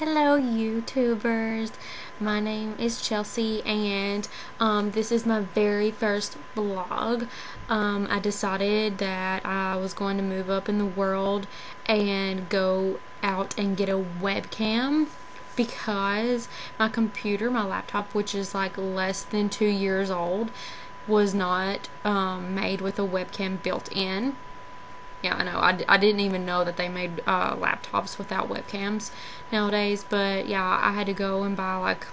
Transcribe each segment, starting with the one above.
Hello YouTubers, my name is Chelsea and this is my very first vlog. I decided that I was going to move up in the world and go out and get a webcam because my computer, my laptop, which is like less than 2 years old, was not made with a webcam built in. Yeah, I know. I didn't even know that they made laptops without webcams nowadays. But yeah, I had to go and buy like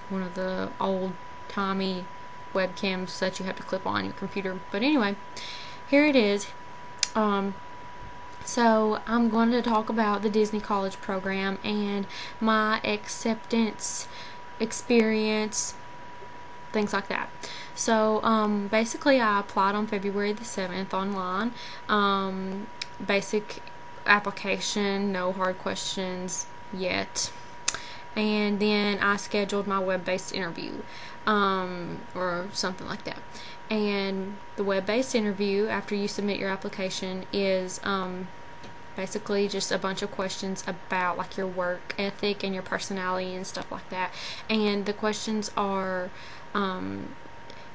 one of the old-timey webcams that you have to clip on your computer. But anyway, here it is. So I'm going to talk about the Disney College program and my acceptance experience, things like that. So basically I applied on February the 7th online. Basic application, no hard questions yet. And then I scheduled my web-based interview or something like that. And the web-based interview, after you submit your application, is basically just a bunch of questions about like your work ethic and your personality and stuff like that. And the questions are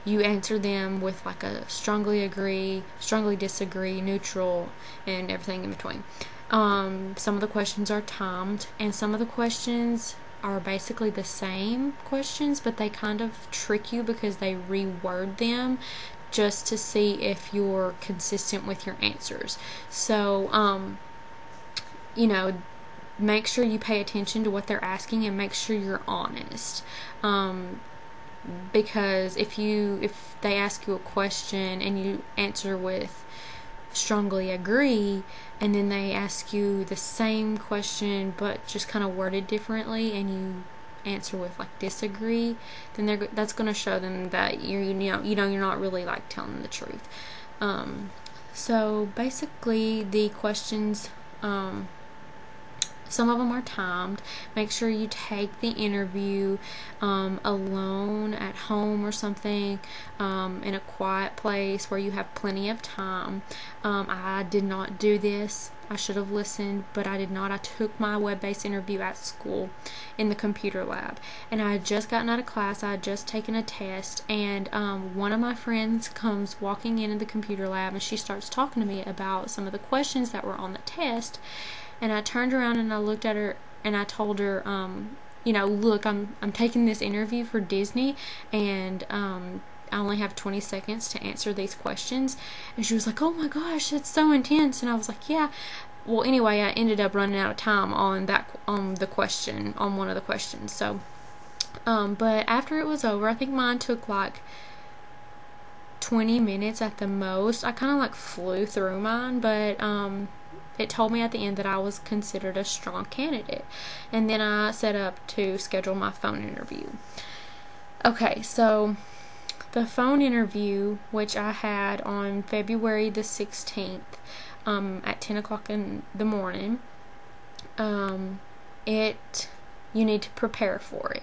you answer them with like a strongly agree, strongly disagree, neutral, and everything in between. Some of the questions are timed, and some of the questions are basically the same questions, but they kind of trick you because they reword them just to see if you're consistent with your answers. So, you know, make sure you pay attention to what they're asking and make sure you're honest. Because if they ask you a question and you answer with strongly agree, and then they ask you the same question but just kind of worded differently and you answer with like disagree, then that's going to show them that you're not really like telling them the truth. So basically the questions, some of them are timed. Make sure you take the interview alone at home or something, in a quiet place where you have plenty of time. I did not do this. I should have listened, but I did not. I took my web-based interview at school in the computer lab, and I had just gotten out of class. I had just taken a test, and one of my friends comes walking into the computer lab, and she starts talking to me about some of the questions that were on the test. And I turned around and I looked at her and I told her, look, I'm taking this interview for Disney, and I only have 20 seconds to answer these questions. And she was like, oh my gosh, that's so intense. And I was like, yeah. Well, anyway, I ended up running out of time on one of the questions. So, but after it was over, I think mine took like 20 minutes at the most. I kind of like flew through mine, but it told me at the end that I was considered a strong candidate. And then I set up to schedule my phone interview. Okay, so the phone interview, which I had on February the 16th at 10 o'clock in the morning, you need to prepare for it.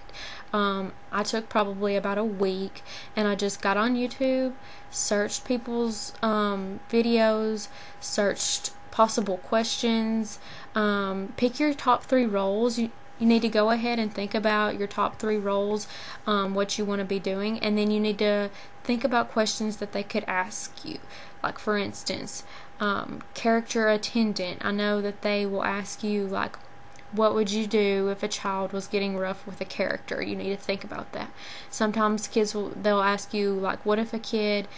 I took probably about a week, and I just got on YouTube, searched people's videos, searched possible questions, pick your top 3 roles. You need to go ahead and think about your top 3 roles, what you want to be doing, and then you need to think about questions that they could ask you. Like, for instance, character attendant. I know that they will ask you, like, what would you do if a child was getting rough with a character? You need to think about that. Sometimes they'll ask you, like, what if a kid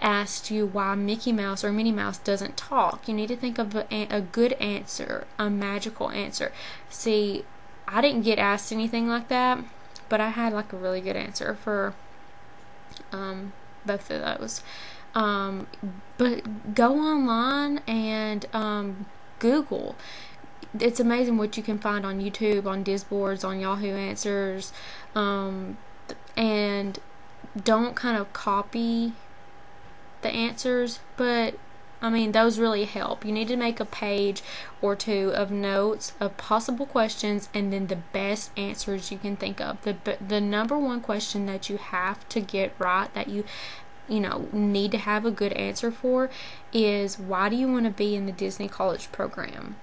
asked you why Mickey Mouse or Minnie Mouse doesn't talk? You need to think of a good answer, a magical answer. See, I didn't get asked anything like that, but I had like a really good answer for both of those. But go online and Google. It's amazing what you can find on YouTube, on Disboards, on Yahoo Answers, and don't kind of copy the answers, but I mean, those really help. You need to make a page or 2 of notes of possible questions and then the best answers you can think of. The number one question that you have to get right, that you need to have a good answer for, is why do you want to be in the Disney College program?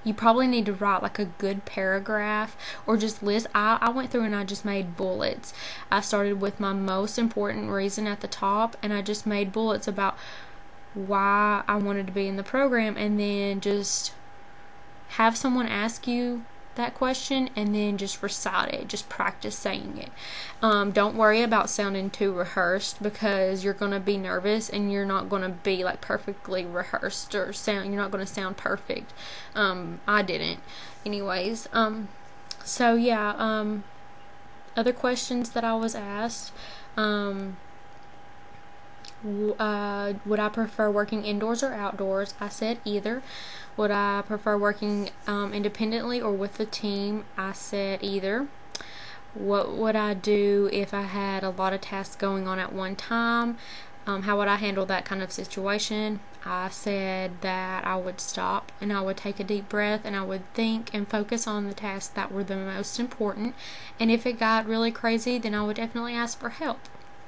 you probably need to write like a good paragraph, or just list. I went through and I just made bullets. I started with my most important reason at the top, and I just made bullets about why I wanted to be in the program, and then just have someone ask you that question and then just recite it, just practice saying it. Don't worry about sounding too rehearsed, because you're going to be nervous and you're not going to be like perfectly rehearsed, or you're not going to sound perfect. I didn't anyways. So yeah, other questions that I was asked, would I prefer working indoors or outdoors? I said either. Would I prefer working independently or with a team? I said either. What would I do if I had a lot of tasks going on at one time? How would I handle that kind of situation? I said that I would stop and I would take a deep breath and I would think and focus on the tasks that were the most important. And if it got really crazy, then I would definitely ask for help.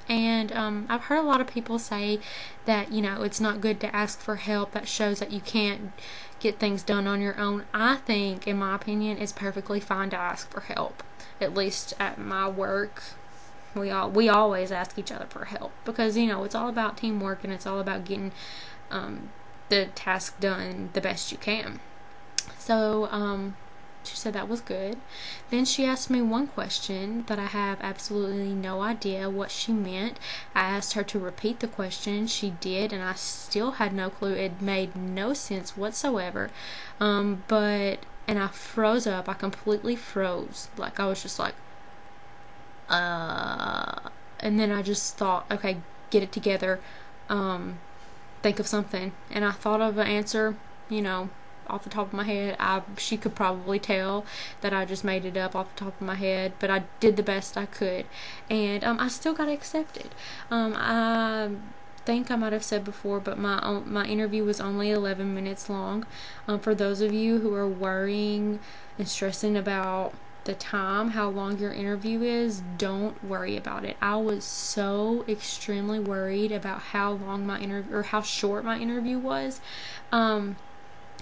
And I've heard a lot of people say that, it's not good to ask for help. That shows that you can't get things done on your own. I think, in my opinion, it's perfectly fine to ask for help. At least at my work, we always ask each other for help, because it's all about teamwork, and it's all about getting the task done the best you can. So she said that was good. Then she asked me one question that I have absolutely no idea what she meant. I asked her to repeat the question. She did, and I still had no clue. It made no sense whatsoever. And I froze up. I completely froze. Like, I was just like, and then I just thought, okay, get it together. Think of something. And I thought of an answer, off the top of my head. She could probably tell that I just made it up off the top of my head, but I did the best I could, and I still got accepted. I think I might have said before, but my interview was only 11 minutes long. For those of you who are worrying and stressing about the time, how long your interview is, don't worry about it. I was so extremely worried about how long my interview, or how short my interview was.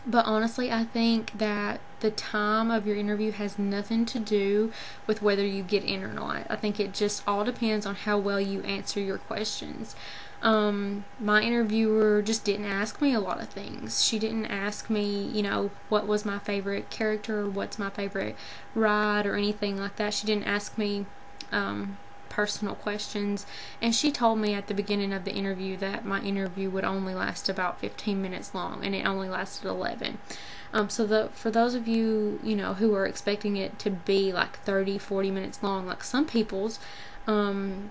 But honestly, I think that the time of your interview has nothing to do with whether you get in or not. I think it just all depends on how well you answer your questions. My interviewer just didn't ask me a lot of things. She didn't ask me, what was my favorite character, or what's my favorite ride, or anything like that. She didn't ask me personal questions, and she told me at the beginning of the interview that my interview would only last about 15 minutes long, and it only lasted 11. For those of you, who are expecting it to be like 30-40 minutes long, like some people's, and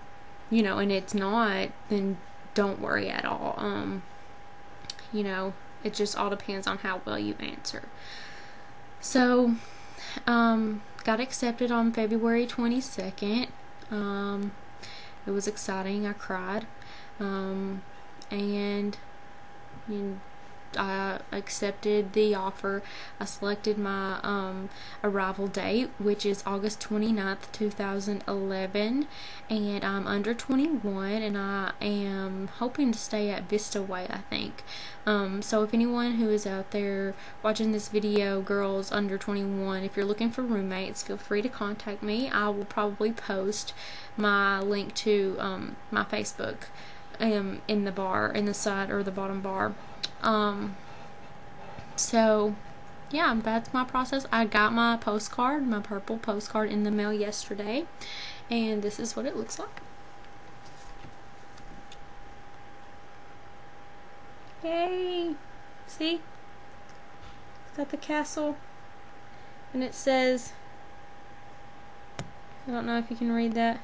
it's not, then don't worry at all. It just all depends on how well you answer. So, got accepted on February 22nd. It was exciting. I cried. And I accepted the offer. I selected my arrival date, which is August 29th, 2011, and I'm under 21, and I am hoping to stay at Vista Way, I think. So if anyone who is out there watching this video, girls under 21, if you're looking for roommates, feel free to contact me. I will probably post my link to my Facebook in the side or the bottom bar. So yeah, that's my process. I got my postcard, my purple postcard, in the mail yesterday, and this is what it looks like. Yay! See? It's got the castle, and it says, I don't know if you can read that,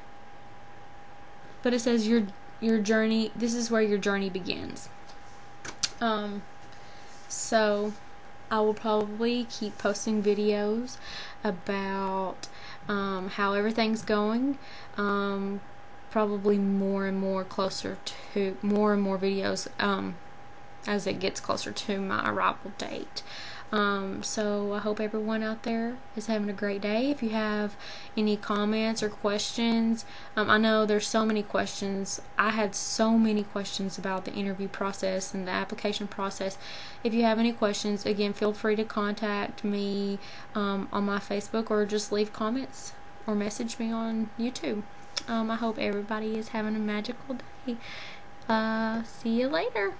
but it says your journey, this is where your journey begins. So I will probably keep posting videos about how everything's going. Probably more and more videos as it gets closer to my arrival date. So I hope everyone out there is having a great day. If you have any comments or questions, I know there's so many questions. I had so many questions about the interview process and the application process. If you have any questions, again, feel free to contact me on my Facebook, or just leave comments or message me on YouTube. I hope everybody is having a magical day. See you later.